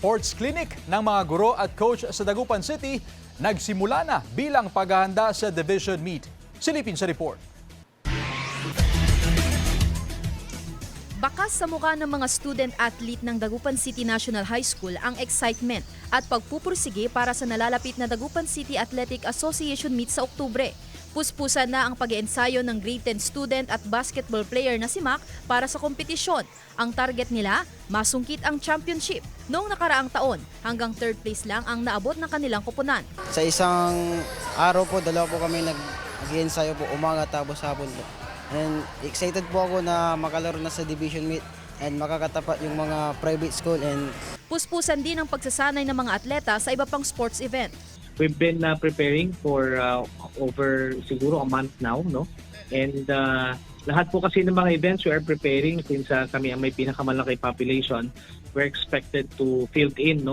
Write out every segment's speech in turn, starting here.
sports clinic ng mga guro at coach sa Dagupan City nagsimula na bilang paghahanda sa division meet. Silipin sa report. Bakas sa mukha ng mga student-athlete ng Dagupan City National High School ang excitement at pagpupursige para sa nalalapit na Dagupan City Athletic Association meet sa Oktubre. Puspusan na ang pag-iensayo ng grade 10 student at basketball player na si Mac para sa kompetisyon. Ang target nila, masungkit ang championship. Noong nakaraang taon, hanggang third place lang ang naabot ng kanilang kupunan. Sa isang araw po, dalawa po kami nag-ensayo po, umaga tapos hapon po. And excited po ako na makalaro na sa division meet and makakatapat yung mga private school. And Puspusan din ang pagsasanay ng mga atleta sa iba pang sports event. We've been preparing for over siguro a month now, no? And lahat po kasi ng mga events we are preparing since kami ang may pinakamalaki population, we're expected to field in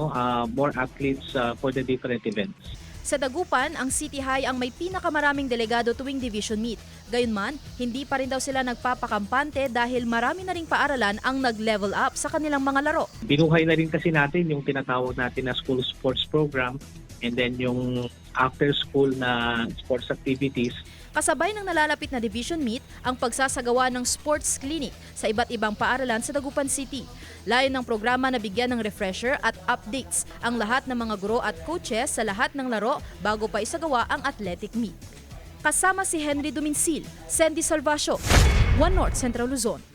more athletes for the different events. Sa Dagupan, ang City High ang may pinakamaraming delegado tuwing division meet. Gayunman, hindi pa rin daw sila nagpapakampante dahil marami na ring paaralan ang nag-level up sa kanilang mga laro. Binuhay na rin kasi natin yung tinatawag natin na school sports program and then yung after school na sports activities. Kasabay ng nalalapit na division meet ang pagsasagawa ng sports clinic sa iba't ibang paaralan sa Dagupan City. Layon ng programa na bigyan ng refresher at updates ang lahat ng mga guro at coaches sa lahat ng laro bago pa isagawa ang athletic meet. Kasama si Henry Duminsil, Sandy Salvacio, One North Central Luzon.